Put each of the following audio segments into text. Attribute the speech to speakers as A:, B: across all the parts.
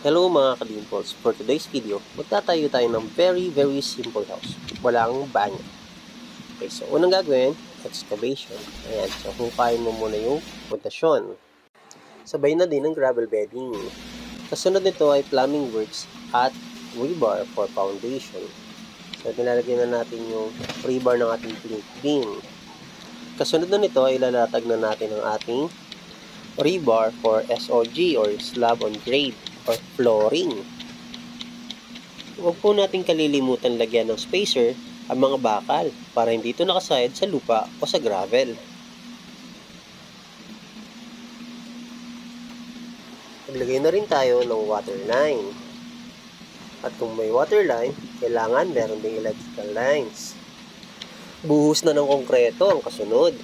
A: Hello mga kadimples, for today's video, magtatayo tayo ng very simple house. Walang banyo. Okay, so unang gagawin, excavation. Ayan, so hukayin mo muna yung pundasyon. Sabay na din ng gravel bedding. Kasunod nito ay plumbing works at rebar for foundation. So nilalagyan na natin yung rebar ng ating beam. Kasunod na nito ay ilalatag na natin ang ating rebar for SOG or slab on grade or flooring. Huwag po natin kalilimutan lagyan ng spacer ang mga bakal para hindi ito nakasayad sa lupa o sa gravel. Maglagay na rin tayo ng water line. At kung may water line, kailangan meron ding electrical lines. Buhos na ng konkreto ang kasunod.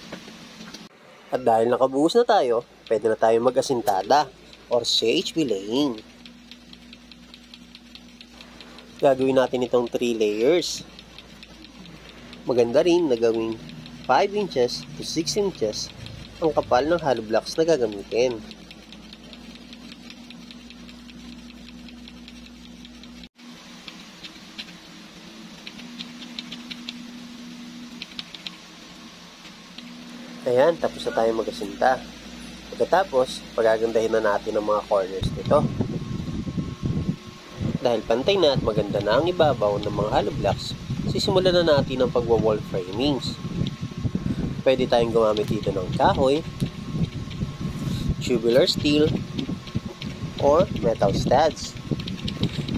A: At dahil nakabuhos na tayo, pwede na tayo mag-asintada or CHB laying. Gagawin natin itong 3 layers. Maganda rin na gawing 5 inches to 6 inches ang kapal ng hollow blocks na gagamitin. Ayan, tapos na tayo mag-asinta. Pagkatapos, pagagandahin na natin ang mga corners nito. Dahil pantay na at maganda na ang ibabaw ng mga hollow blocks, sisimulan na natin ang pagwa-wall framings. Pwede tayong gumamit dito ng kahoy, tubular steel, or metal studs.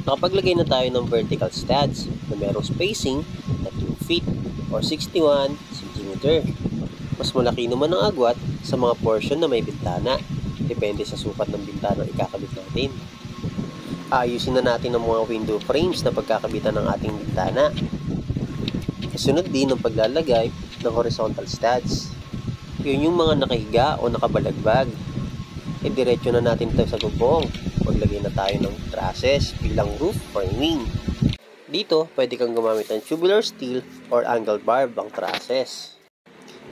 A: Nakapaglagay na tayo ng vertical studs na merong spacing na 2 feet or 61 cm. Mas malaki naman ang agwat sa mga portion na may bintana. Depende sa sukat ng bintana na ikakabit natin. Ayusin na natin ang mga window frames na pagkakabitan ng ating bintana. Kasunod din ang paglalagay ng horizontal studs. Yun yung mga nakahiga o nakabalagbag. Diretso na natin ito sa bubong. Maglagay na tayo ng trusses bilang roof framing. Dito, pwede kang gumamit ng tubular steel or angle bar ang trusses.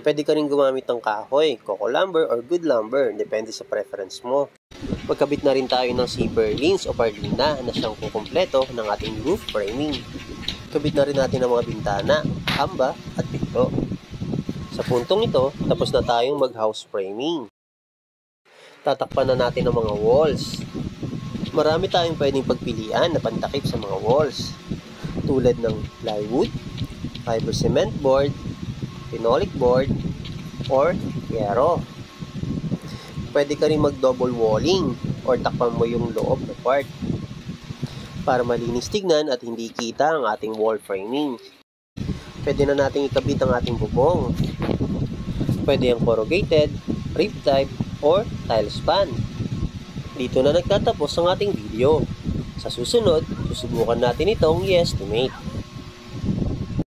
A: Pwede ka rin gumamit ng kahoy, coco lumber or good lumber, depende sa preference mo. Magkabit na rin tayo ng C-purlins o parlina na siyang kukumpleto ng ating roof framing. Kabit na rin natin ang mga bintana, hamba at pinto. Sa puntong ito, tapos na tayong mag-house framing. Tatakpan na natin ang mga walls. Marami tayong pwedeng pagpilian na pantakip sa mga walls, tulad ng plywood, fiber cement board, phenolic board, or yero. Pwede ka rin mag-double walling or takpan mo yung loob na part para malinis tignan at hindi kita ang ating wall framing. Pwede na nating ikabit ang ating bubong. Pwede yung corrugated, rib type, or tile span. Dito na nagtatapos ang ating video. Sa susunod, susubukan natin itong i-estimate.